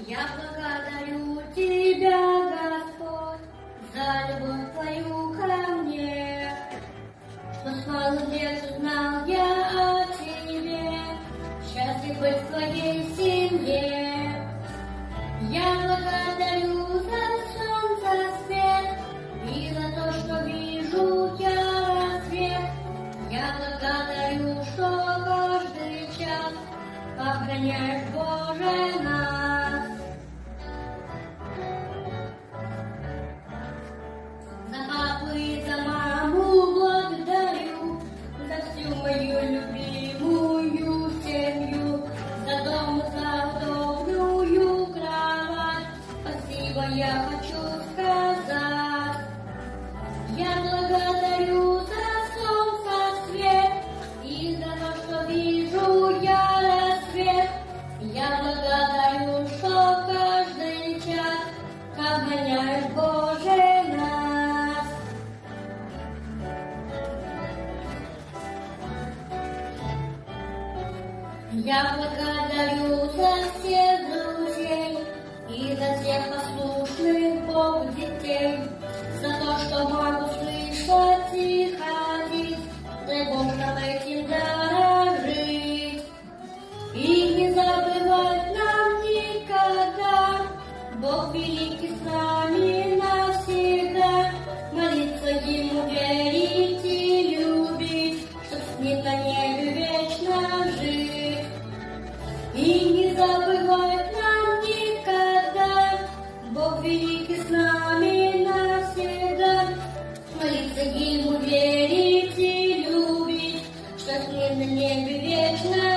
Я благодарю Тебя, Господь, за любовь Твою ко мне, что с малых лет узнал я о Тебе, счастлив быть в Твоей семье. Я благодарю за солнце свет и за то, что вижу я рассвет. Я благодарю, что каждый час охраняешь, Боже, нас. За папу и за маму благодарю, за всю мою любимую семью, за дом, за удобную кровать. Спасибо я хочу сказать. Я благодарю за солнце свет и за то, что вижу я рассвет. Я благодарю, что каждый час обгоняешь, Боже, нас. Я благодарю за всех друзей и за всех послушных Богу детей, за то, что могу слышать и ходить, дай Бог нам этим дорожить. И не забывать нам никогда, Бог великий с нами навсегда, молиться Ему, верить и любить, чтоб с Ним на небе вечно жить. И не забывать нам никогда, Бог великий с нами навсегда, молиться Ему, верить и любить, что с Ним на небе вечно